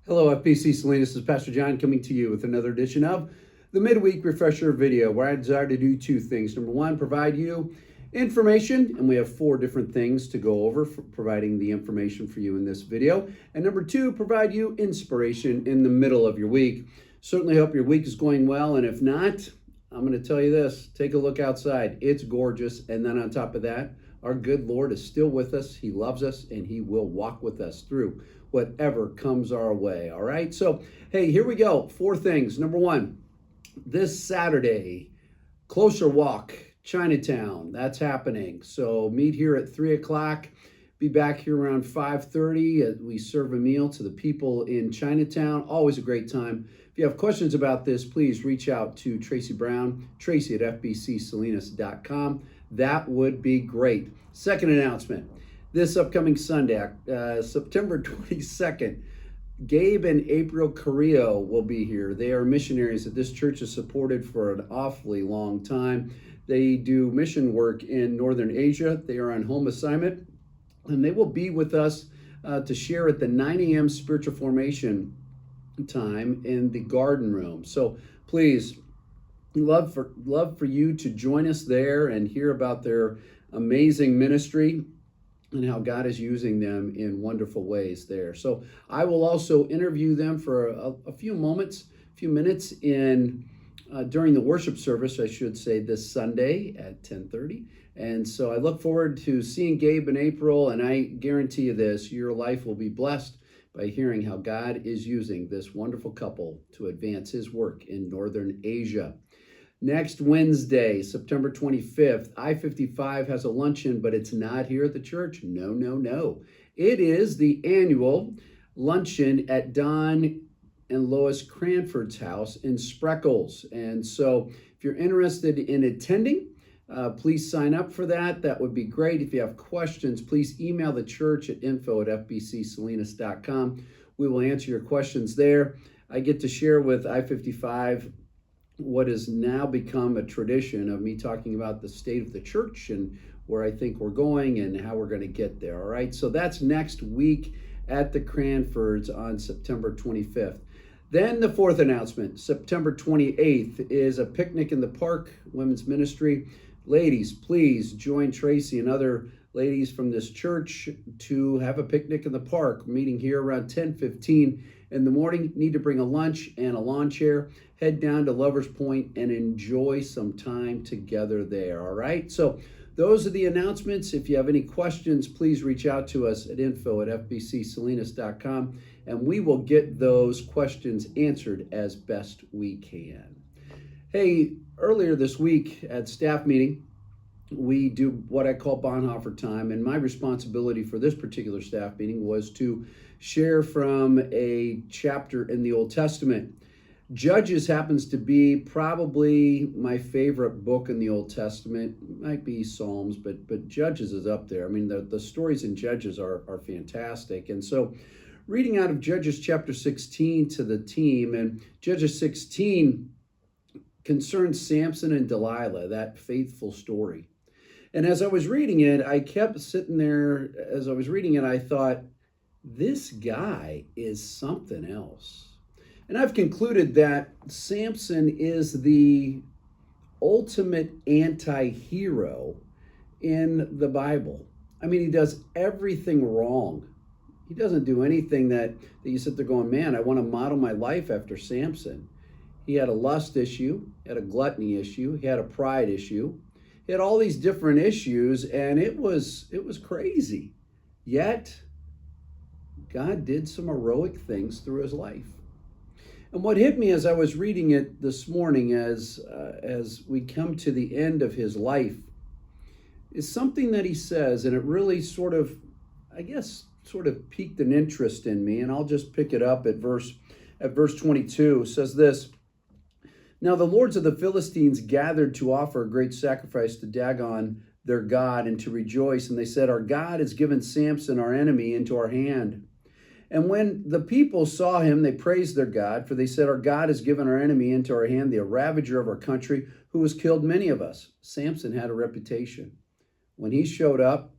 Hello, FPC Salinas. This is Pastor John coming to you with another edition of the Midweek Refresher video, where I desire to do two things. Number one, provide you information, and we have four different things to go over for providing the information for you in this video. And number two, provide you inspiration in the middle of your week. Certainly hope your week is going well, and if not, I'm going to tell you this, take a look outside. It's gorgeous, and then on top of that, our good Lord is still with us. He loves us, and He will walk with us through whatever comes our way. All right. So, hey, here we go. Four things. Number one, this Saturday, Closer Walk, Chinatown. That's happening. So meet here at 3 o'clock. Be back here around 5:30. We serve a meal to the people in Chinatown. Always a great time. If you have questions about this, please reach out to Tracy Brown, Tracy at fbcsalinas.com. That would be great. Second announcement. This upcoming Sunday, September 22nd, Gabe and April Carrillo will be here. They are missionaries that this church has supported for an awfully long time. They do mission work in Northern Asia. They are on home assignment, and they will be with us to share at the 9 a.m. spiritual formation time in the garden room. So please, love for you to join us there and hear about their amazing ministry and how God is using them in wonderful ways there. So I will also interview them for a few minutes in during the worship service, I should say, this Sunday at 10:30. And so I look forward to seeing Gabe and April, and I guarantee you this, your life will be blessed by hearing how God is using this wonderful couple to advance His work in Northern Asia. Next Wednesday, September 25th, I-55 has a luncheon, but it's not here at the church. No. It is the annual luncheon at Don and Lois Cranford's house in Spreckles. And so if you're interested in attending, please sign up for that. That would be great. If you have questions, please email the church at info@fbcsalinas.com. We will answer your questions there. I get to share with I-55 what has now become a tradition of me talking about the state of the church and where I think we're going and how we're going to get there. All right. So that's next week at the Cranfords on September 25th. Then the fourth announcement, September 28th, is a picnic in the park, women's ministry. Ladies, please join Tracy and other ladies from this church to have a picnic in the park, meeting here around 10:15 in the morning. Need to bring a lunch and a lawn chair. Head down to Lovers Point and enjoy some time together there, all right? So those are the announcements. If you have any questions, please reach out to us at info@fbcsalinas.com, and we will get those questions answered as best we can. Hey, earlier this week at staff meeting, we do what I call Bonhoeffer time, and my responsibility for this particular staff meeting was to share from a chapter in the Old Testament. Judges happens to be probably my favorite book in the Old Testament. It might be Psalms, but Judges is up there. I mean, the stories in Judges are fantastic. And so reading out of Judges chapter 16 to the team, and Judges 16 concerns Samson and Delilah, that faithful story. And as I was reading it, I kept sitting there. As I was reading it, I thought, this guy is something else. And I've concluded that Samson is the ultimate anti-hero in the Bible. I mean, he does everything wrong. He doesn't do anything that you sit there going, man, I want to model my life after Samson. He had a lust issue, he had a gluttony issue, he had a pride issue. He had all these different issues, and it was crazy. Yet, God did some heroic things through his life. And what hit me as I was reading it this morning, as we come to the end of his life, is something that he says, and it really sort of piqued an interest in me. And I'll just pick it up at verse 22. It says this: Now the lords of the Philistines gathered to offer a great sacrifice to Dagon, their god, and to rejoice. And they said, Our God has given Samson, our enemy, into our hand. And when the people saw him, they praised their God, for they said, Our God has given our enemy into our hand, the ravager of our country, who has killed many of us. Samson had a reputation. When he showed up,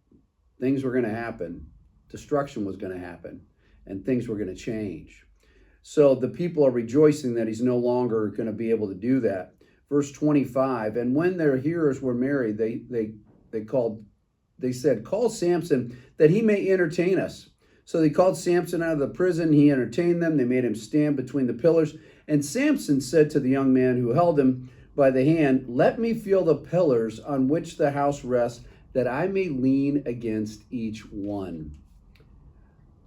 things were going to happen. Destruction was going to happen, and things were going to change. So the people are rejoicing that he's no longer going to be able to do that. Verse 25, and when their hearers were merry, they said, call Samson that he may entertain us. So they called Samson out of the prison. He entertained them. They made him stand between the pillars. And Samson said to the young man who held him by the hand, let me feel the pillars on which the house rests, that I may lean against each one.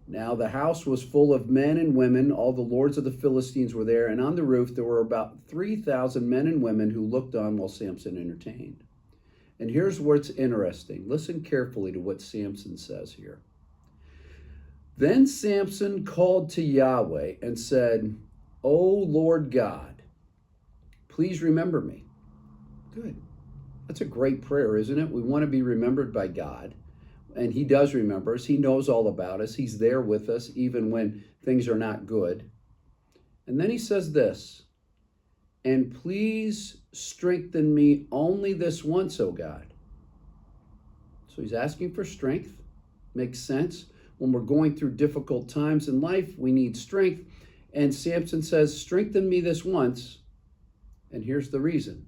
Now the house was full of men and women. All the lords of the Philistines were there. And on the roof there were about 3,000 men and women who looked on while Samson entertained. And here's what's interesting. Listen carefully to what Samson says here. Then Samson called to Yahweh and said, O Lord God, please remember me. Good. That's a great prayer, isn't it? We want to be remembered by God. And he does remember us. He knows all about us. He's there with us even when things are not good. And then he says this, and please strengthen me only this once, O God. So he's asking for strength. Makes sense. When we're going through difficult times in life, we need strength. And Samson says, strengthen me this once. And here's the reason.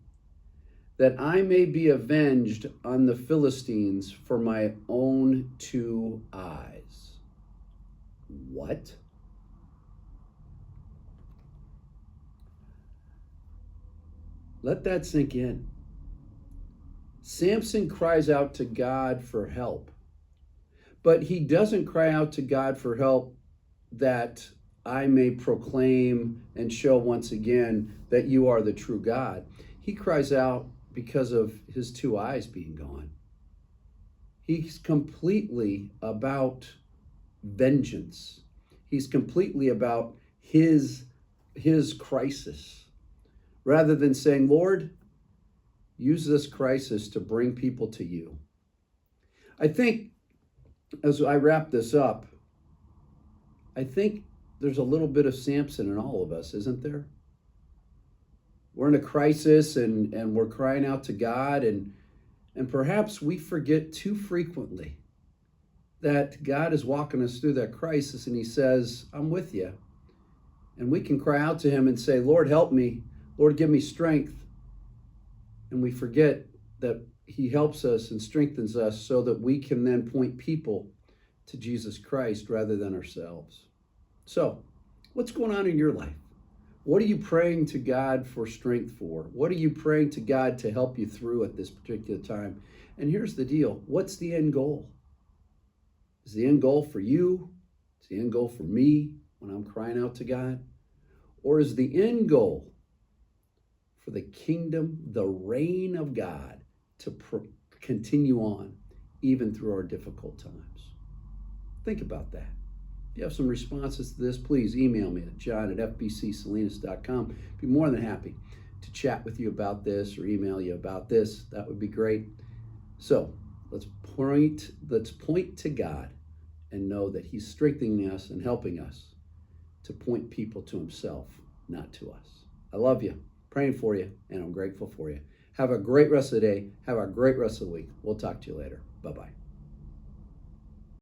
That I may be avenged on the Philistines for my own 2 eyes. What? Let that sink in. Samson cries out to God for help, but he doesn't cry out to God for help that I may proclaim and show once again that you are the true God. He cries out because of his 2 eyes being gone. He's completely about vengeance. He's completely about his crisis. Rather than saying, Lord, use this crisis to bring people to you. I think as I wrap this up, I think there's a little bit of Samson in all of us, isn't there? We're in a crisis and we're crying out to God, and perhaps we forget too frequently that God is walking us through that crisis and he says, I'm with you. And we can cry out to him and say, Lord, help me. Lord, give me strength. And we forget that he helps us and strengthens us so that we can then point people to Jesus Christ rather than ourselves. So, what's going on in your life? What are you praying to God for strength for? What are you praying to God to help you through at this particular time? And here's the deal. What's the end goal? Is the end goal for you? Is the end goal for me when I'm crying out to God? Or is the end goal for the kingdom, the reign of God to continue on even through our difficult times? Think about that. If you have some responses to this, please email me at john@fbcsalinas.com. Be more than happy to chat with you about this or email you about this. That would be great. So let's point to God and know that he's strengthening us and helping us to point people to himself, not to us. I love you, praying for you, and I'm grateful for you. Have a great rest of the day. Have a great rest of the week. We'll talk to you later. Bye-bye.